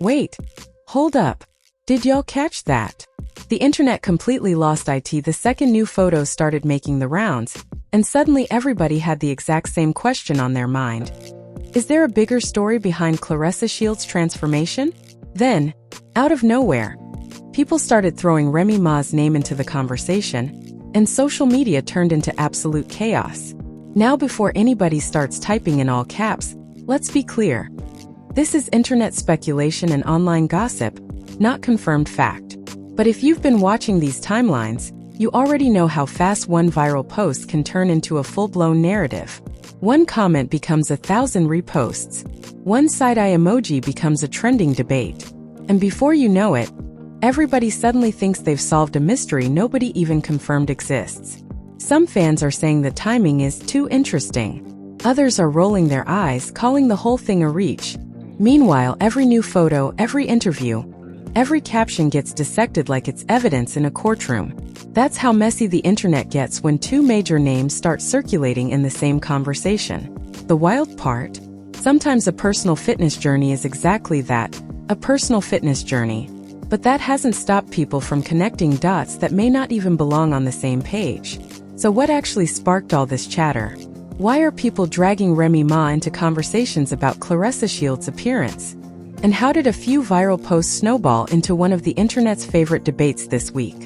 Wait, hold up. Did y'all catch that? The internet completely lost it the second new photos started making the rounds, and suddenly everybody had the exact same question on their mind. Is there a bigger story behind Claressa Shields' transformation? Then, out of nowhere, people started throwing Remy Ma's name into the conversation, and social media turned into absolute chaos. Now before anybody starts typing in all caps, let's be clear. This is internet speculation and online gossip, not confirmed fact. But if you've been watching these timelines, you already know how fast one viral post can turn into a full-blown narrative. One comment becomes 1,000 reposts. One side-eye emoji becomes a trending debate. And before you know it, everybody suddenly thinks they've solved a mystery nobody even confirmed exists. Some fans are saying the timing is too interesting. Others are rolling their eyes, calling the whole thing a reach. Meanwhile, every new photo, every interview, every caption gets dissected like it's evidence in a courtroom. That's how messy the internet gets when two major names start circulating in the same conversation. The wild part? Sometimes a personal fitness journey is exactly that, a personal fitness journey. But that hasn't stopped people from connecting dots that may not even belong on the same page. So what actually sparked all this chatter? Why are people dragging Remy Ma into conversations about Claressa Shields' appearance? And how did a few viral posts snowball into one of the internet's favorite debates this week?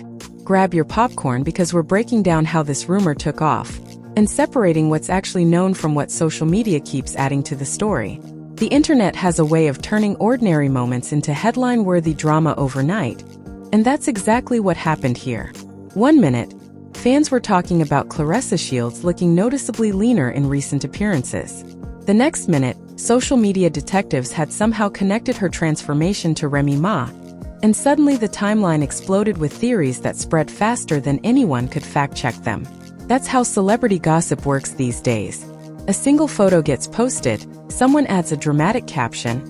Grab your popcorn because we're breaking down how this rumor took off and separating what's actually known from what social media keeps adding to the story. The internet has a way of turning ordinary moments into headline-worthy drama overnight, and that's exactly what happened here. 1 minute, fans were talking about Claressa Shields looking noticeably leaner in recent appearances. The next minute, social media detectives had somehow connected her transformation to Remy Ma, and suddenly the timeline exploded with theories that spread faster than anyone could fact-check them. That's how celebrity gossip works these days. A single photo gets posted, someone adds a dramatic caption,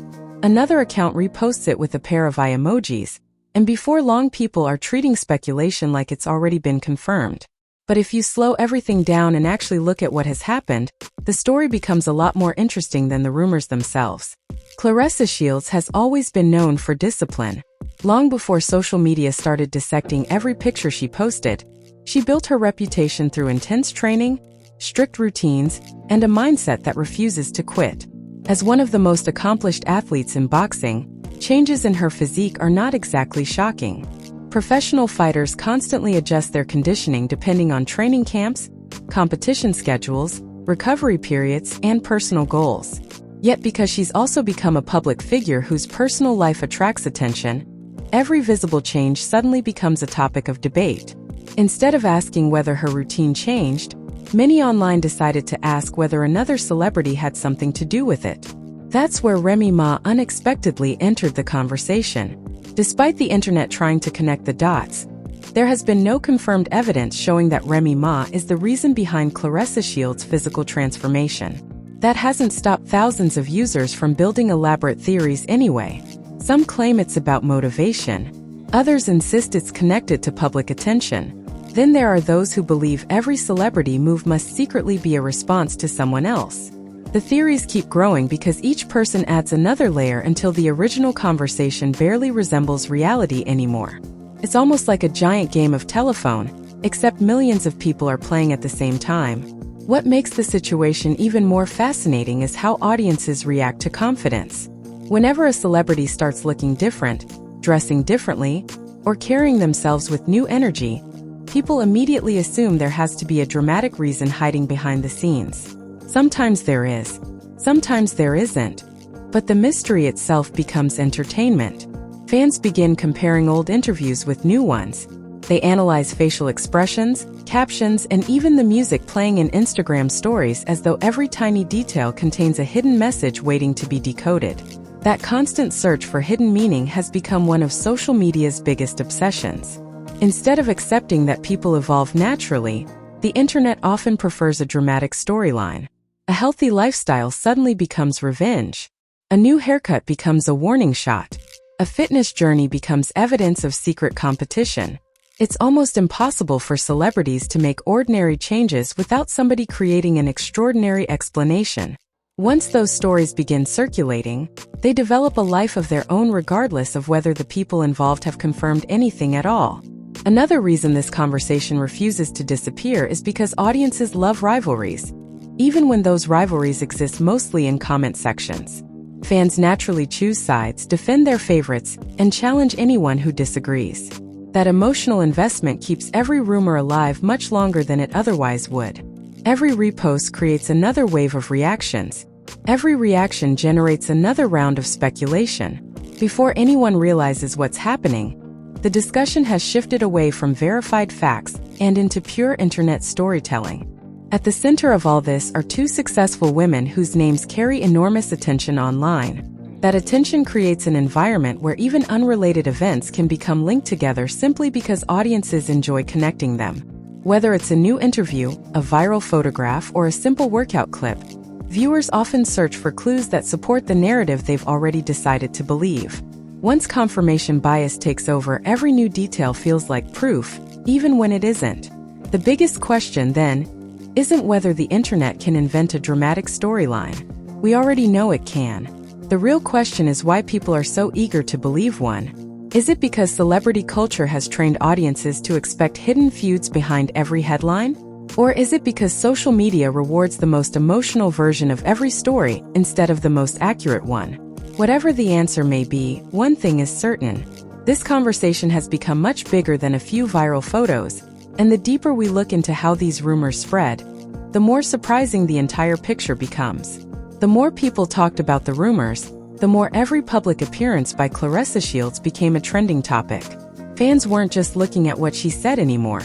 another account reposts it with a pair of eye emojis, and before long people are treating speculation like it's already been confirmed. But if you slow everything down and actually look at what has happened, the story becomes a lot more interesting than the rumors themselves. Claressa Shields has always been known for discipline. Long before social media started dissecting every picture she posted, she built her reputation through intense training, strict routines, and a mindset that refuses to quit. As one of the most accomplished athletes in boxing, changes in her physique are not exactly shocking. Professional fighters constantly adjust their conditioning depending on training camps, competition schedules, recovery periods, and personal goals. Yet because she's also become a public figure whose personal life attracts attention, every visible change suddenly becomes a topic of debate. Instead of asking whether her routine changed, many online decided to ask whether another celebrity had something to do with it. That's where Remy Ma unexpectedly entered the conversation. Despite the internet trying to connect the dots, there has been no confirmed evidence showing that Remy Ma is the reason behind Claressa Shields' physical transformation. That hasn't stopped thousands of users from building elaborate theories anyway. Some claim it's about motivation, others insist it's connected to public attention. Then there are those who believe every celebrity move must secretly be a response to someone else. The theories keep growing because each person adds another layer until the original conversation barely resembles reality anymore. It's almost like a giant game of telephone, except millions of people are playing at the same time. What makes the situation even more fascinating is how audiences react to confidence. Whenever a celebrity starts looking different, dressing differently, or carrying themselves with new energy, people immediately assume there has to be a dramatic reason hiding behind the scenes. Sometimes there is, sometimes there isn't. But the mystery itself becomes entertainment. Fans begin comparing old interviews with new ones. They analyze facial expressions, captions, and even the music playing in Instagram stories as though every tiny detail contains a hidden message waiting to be decoded. That constant search for hidden meaning has become one of social media's biggest obsessions. Instead of accepting that people evolve naturally, the internet often prefers a dramatic storyline. A healthy lifestyle suddenly becomes revenge. A new haircut becomes a warning shot. A fitness journey becomes evidence of secret competition. It's almost impossible for celebrities to make ordinary changes without somebody creating an extraordinary explanation. Once those stories begin circulating, they develop a life of their own regardless of whether the people involved have confirmed anything at all. Another reason this conversation refuses to disappear is because audiences love rivalries, even when those rivalries exist mostly in comment sections. Fans naturally choose sides, defend their favorites, and challenge anyone who disagrees. That emotional investment keeps every rumor alive much longer than it otherwise would. Every repost creates another wave of reactions. Every reaction generates another round of speculation. Before anyone realizes what's happening, the discussion has shifted away from verified facts and into pure internet storytelling. At the center of all this are two successful women whose names carry enormous attention online. That attention creates an environment where even unrelated events can become linked together simply because audiences enjoy connecting them. Whether it's a new interview, a viral photograph, or a simple workout clip, viewers often search for clues that support the narrative they've already decided to believe. Once confirmation bias takes over, every new detail feels like proof, even when it isn't. The biggest question, then, isn't whether the internet can invent a dramatic storyline. We already know it can. The real question is why people are so eager to believe one. Is it because celebrity culture has trained audiences to expect hidden feuds behind every headline? Or is it because social media rewards the most emotional version of every story instead of the most accurate one? Whatever the answer may be, one thing is certain. This conversation has become much bigger than a few viral photos, and the deeper we look into how these rumors spread, the more surprising the entire picture becomes. The more people talked about the rumors, the more every public appearance by Claressa Shields became a trending topic. Fans weren't just looking at what she said anymore.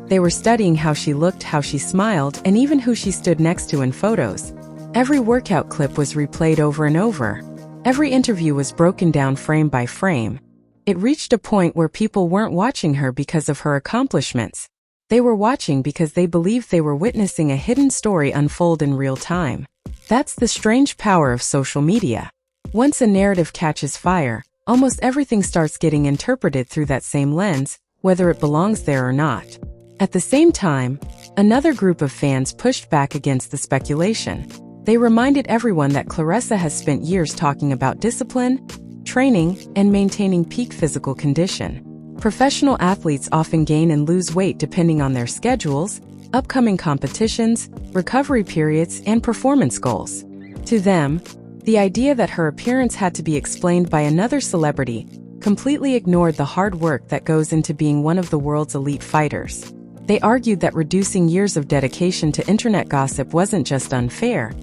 They were studying how she looked, how she smiled, and even who she stood next to in photos. Every workout clip was replayed over and over. Every interview was broken down frame by frame. It reached a point where people weren't watching her because of her accomplishments. They were watching because they believed they were witnessing a hidden story unfold in real time. That's the strange power of social media. Once a narrative catches fire, almost everything starts getting interpreted through that same lens, whether it belongs there or not. At the same time, another group of fans pushed back against the speculation. They reminded everyone that Claressa has spent years talking about discipline, training, and maintaining peak physical condition. Professional athletes often gain and lose weight depending on their schedules, upcoming competitions, recovery periods, and performance goals. To them, the idea that her appearance had to be explained by another celebrity completely ignored the hard work that goes into being one of the world's elite fighters. They argued that reducing years of dedication to internet gossip wasn't just unfair.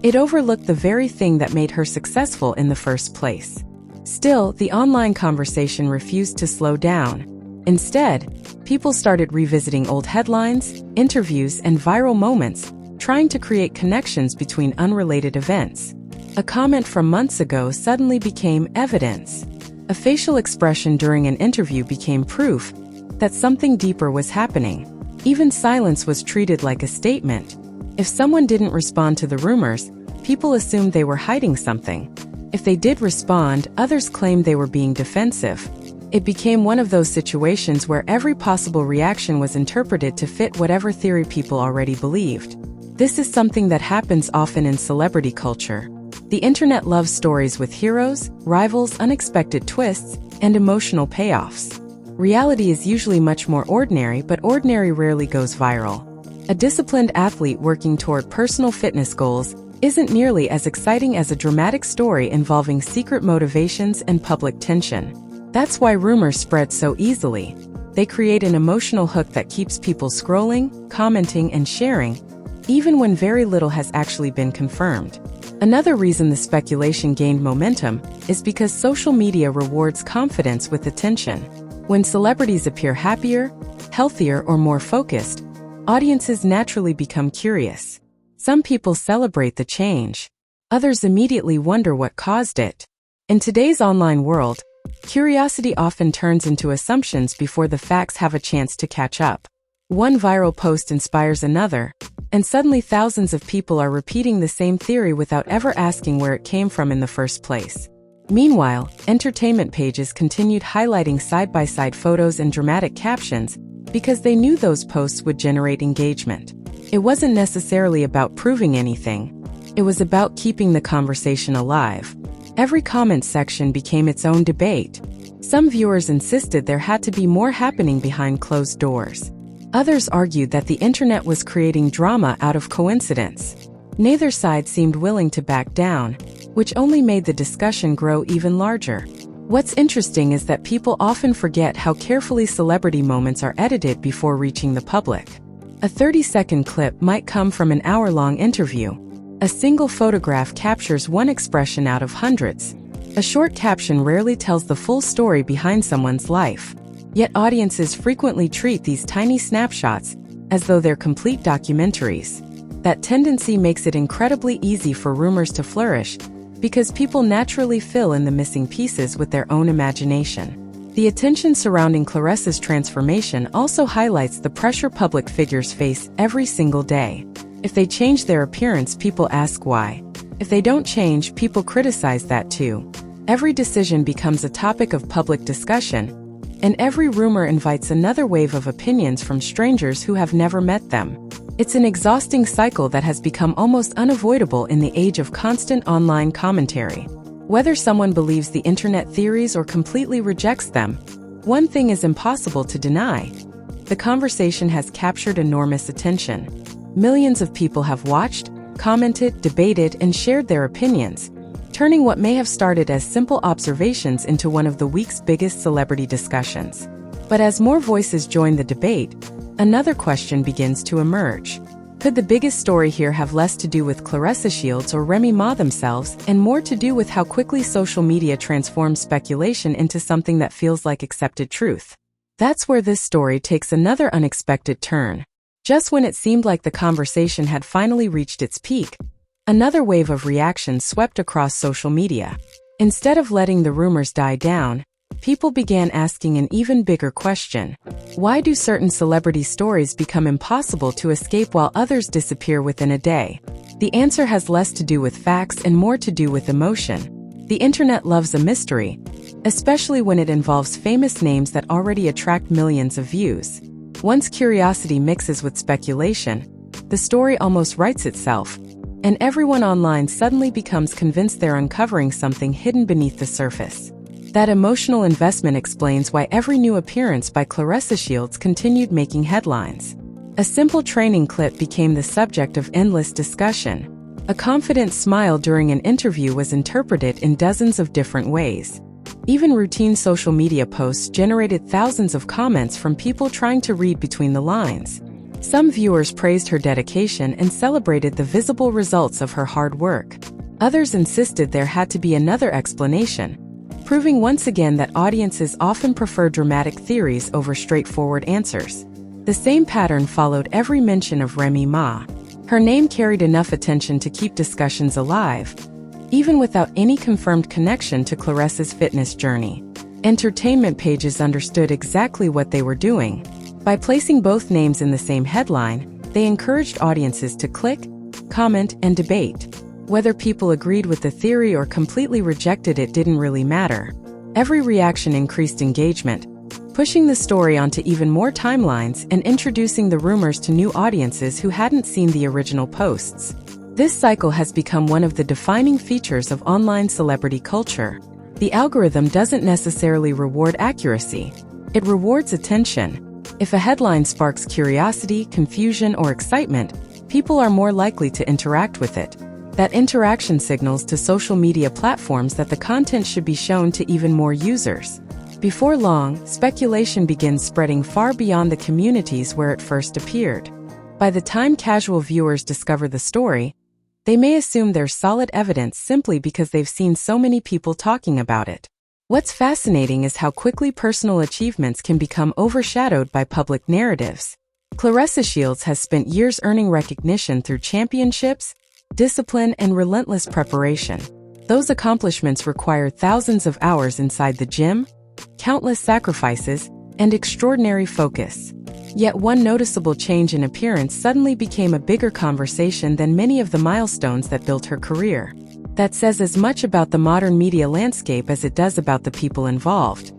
It overlooked the very thing that made her successful in the first place. Still, the online conversation refused to slow down. Instead, people started revisiting old headlines, interviews, and viral moments, trying to create connections between unrelated events. A comment from months ago suddenly became evidence. A facial expression during an interview became proof that something deeper was happening. Even silence was treated like a statement. If someone didn't respond to the rumors, people assumed they were hiding something. If they did respond, others claimed they were being defensive. It became one of those situations where every possible reaction was interpreted to fit whatever theory people already believed. This is something that happens often in celebrity culture. The internet loves stories with heroes, rivals, unexpected twists, and emotional payoffs. Reality is usually much more ordinary, but ordinary rarely goes viral. A disciplined athlete working toward personal fitness goals isn't nearly as exciting as a dramatic story involving secret motivations and public tension. That's why rumors spread so easily. They create an emotional hook that keeps people scrolling, commenting, and sharing, even when very little has actually been confirmed. Another reason the speculation gained momentum is because social media rewards confidence with attention. When celebrities appear happier, healthier, or more focused, audiences naturally become curious. Some people celebrate the change. Others immediately wonder what caused it. In today's online world, curiosity often turns into assumptions before the facts have a chance to catch up. One viral post inspires another, and suddenly thousands of people are repeating the same theory without ever asking where it came from in the first place. Meanwhile, entertainment pages continued highlighting side-by-side photos and dramatic captions because they knew those posts would generate engagement. It wasn't necessarily about proving anything. It was about keeping the conversation alive. Every comment section became its own debate. Some viewers insisted there had to be more happening behind closed doors. Others argued that the internet was creating drama out of coincidence. Neither side seemed willing to back down, which only made the discussion grow even larger. What's interesting is that people often forget how carefully celebrity moments are edited before reaching the public. A 30-second clip might come from an hour-long interview. A single photograph captures one expression out of hundreds. A short caption rarely tells the full story behind someone's life. Yet audiences frequently treat these tiny snapshots as though they're complete documentaries. That tendency makes it incredibly easy for rumors to flourish because people naturally fill in the missing pieces with their own imagination. The attention surrounding Claressa's transformation also highlights the pressure public figures face every single day. If they change their appearance, people ask why. If they don't change, people criticize that too. Every decision becomes a topic of public discussion, and every rumor invites another wave of opinions from strangers who have never met them. It's an exhausting cycle that has become almost unavoidable in the age of constant online commentary. Whether someone believes the internet theories or completely rejects them, one thing is impossible to deny. The conversation has captured enormous attention. Millions of people have watched, commented, debated, and shared their opinions, turning what may have started as simple observations into one of the week's biggest celebrity discussions. But as more voices join the debate, another question begins to emerge. Could the biggest story here have less to do with Claressa Shields or Remy Ma themselves, and more to do with how quickly social media transforms speculation into something that feels like accepted truth? That's where this story takes another unexpected turn. Just when it seemed like the conversation had finally reached its peak, another wave of reactions swept across social media. Instead of letting the rumors die down, people began asking an even bigger question. Why do certain celebrity stories become impossible to escape while others disappear within a day? The answer has less to do with facts and more to do with emotion. The internet loves a mystery, especially when it involves famous names that already attract millions of views. Once curiosity mixes with speculation, the story almost writes itself, and everyone online suddenly becomes convinced they're uncovering something hidden beneath the surface. That emotional investment explains why every new appearance by Claressa Shields continued making headlines. A simple training clip became the subject of endless discussion. A confident smile during an interview was interpreted in dozens of different ways. Even routine social media posts generated thousands of comments from people trying to read between the lines. Some viewers praised her dedication and celebrated the visible results of her hard work. Others insisted there had to be another explanation, proving once again that audiences often prefer dramatic theories over straightforward answers. The same pattern followed every mention of Remy Ma. Her name carried enough attention to keep discussions alive, even without any confirmed connection to Claressa's fitness journey. Entertainment pages understood exactly what they were doing. By placing both names in the same headline, they encouraged audiences to click, comment, and debate. Whether people agreed with the theory or completely rejected it didn't really matter. Every reaction increased engagement, pushing the story onto even more timelines and introducing the rumors to new audiences who hadn't seen the original posts. This cycle has become one of the defining features of online celebrity culture. The algorithm doesn't necessarily reward accuracy. It rewards attention. If a headline sparks curiosity, confusion, or excitement, people are more likely to interact with it. That interaction signals to social media platforms that the content should be shown to even more users. Before long, speculation begins spreading far beyond the communities where it first appeared. By the time casual viewers discover the story, they may assume there's solid evidence simply because they've seen so many people talking about it. What's fascinating is how quickly personal achievements can become overshadowed by public narratives. Claressa Shields has spent years earning recognition through championships, discipline, and relentless preparation. Those accomplishments require thousands of hours inside the gym, countless sacrifices, and extraordinary focus. Yet one noticeable change in appearance suddenly became a bigger conversation than many of the milestones that built her career. That says as much about the modern media landscape as it does about the people involved.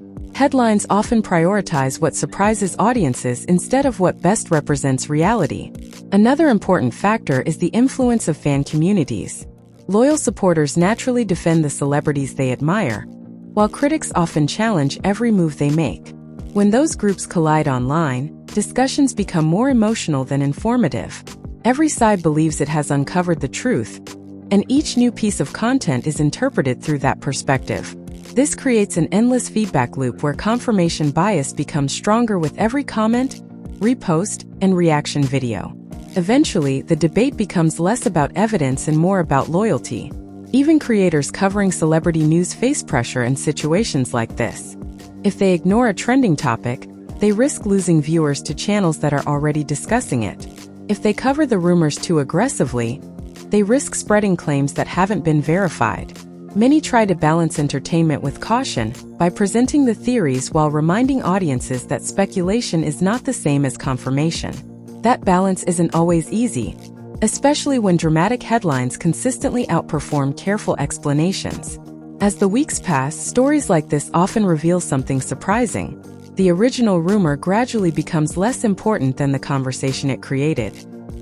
Headlines often prioritize what surprises audiences instead of what best represents reality. Another important factor is the influence of fan communities. Loyal supporters naturally defend the celebrities they admire, while critics often challenge every move they make. When those groups collide online, discussions become more emotional than informative. Every side believes it has uncovered the truth, and each new piece of content is interpreted through that perspective. This creates an endless feedback loop where confirmation bias becomes stronger with every comment, repost, and reaction video. Eventually, the debate becomes less about evidence and more about loyalty. Even creators covering celebrity news face pressure in situations like this. If they ignore a trending topic, they risk losing viewers to channels that are already discussing it. If they cover the rumors too aggressively, they risk spreading claims that haven't been verified. Many try to balance entertainment with caution by presenting the theories while reminding audiences that speculation is not the same as confirmation. That balance isn't always easy, especially when dramatic headlines consistently outperform careful explanations. As the weeks pass, stories like this often reveal something surprising. The original rumor gradually becomes less important than the conversation it created.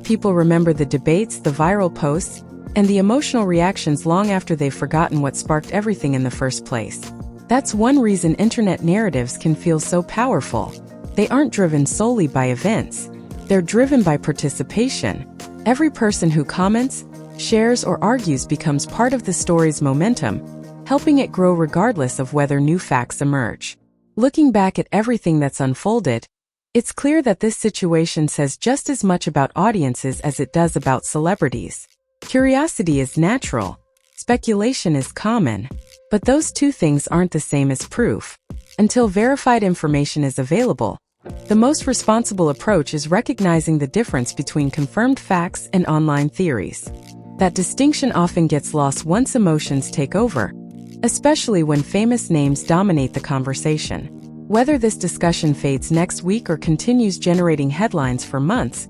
People remember the debates, the viral posts, and the emotional reactions long after they've forgotten what sparked everything in the first place. That's one reason internet narratives can feel so powerful. They aren't driven solely by events. They're driven by participation. Every person who comments, shares, or argues becomes part of the story's momentum, helping it grow regardless of whether new facts emerge. Looking back at everything that's unfolded, it's clear that this situation says just as much about audiences as it does about celebrities. Curiosity is natural, speculation is common, but those two things aren't the same as proof. Until verified information is available, the most responsible approach is recognizing the difference between confirmed facts and online theories. That distinction often gets lost once emotions take over, especially when famous names dominate the conversation. Whether this discussion fades next week or continues generating headlines for months,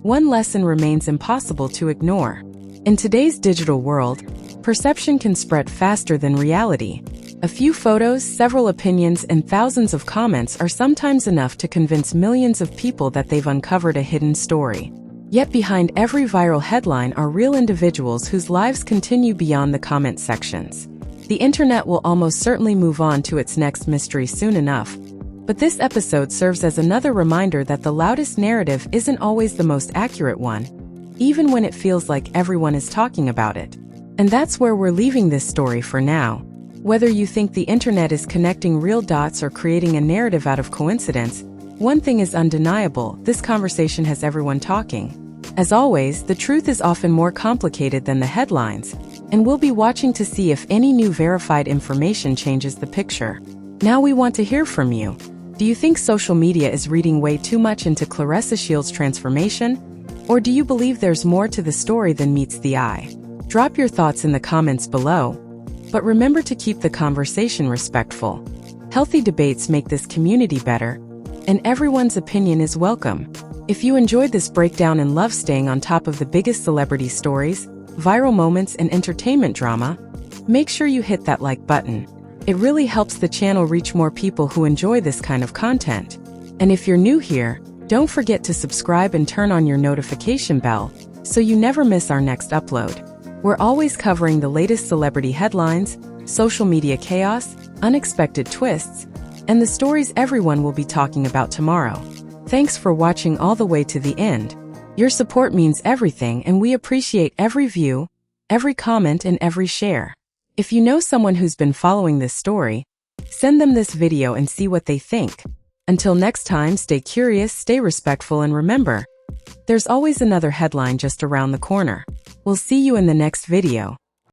one lesson remains impossible to ignore. In today's digital world, perception can spread faster than reality. A few photos, several opinions, and thousands of comments are sometimes enough to convince millions of people that they've uncovered a hidden story. Yet behind every viral headline are real individuals whose lives continue beyond the comment sections. The internet will almost certainly move on to its next mystery soon enough. But this episode serves as another reminder that the loudest narrative isn't always the most accurate one, even when it feels like everyone is talking about it. And that's where we're leaving this story for now. Whether you think the internet is connecting real dots or creating a narrative out of coincidence, one thing is undeniable: this conversation has everyone talking. As always, the truth is often more complicated than the headlines, and we'll be watching to see if any new verified information changes the picture. Now we want to hear from you. Do you think social media is reading way too much into Claressa Shields' transformation? Or do you believe there's more to the story than meets the eye? Drop your thoughts in the comments below. But remember to keep the conversation respectful. Healthy debates make this community better, and everyone's opinion is welcome. If you enjoyed this breakdown and love staying on top of the biggest celebrity stories, viral moments, and entertainment drama, make sure you hit that like button. It really helps the channel reach more people who enjoy this kind of content. And if you're new here, don't forget to subscribe and turn on your notification bell so you never miss our next upload. We're always covering the latest celebrity headlines, social media chaos, unexpected twists, and the stories everyone will be talking about tomorrow. Thanks for watching all the way to the end. Your support means everything, and we appreciate every view, every comment, and every share. If you know someone who's been following this story, send them this video and see what they think. Until next time, stay curious, stay respectful, and remember, there's always another headline just around the corner. We'll see you in the next video.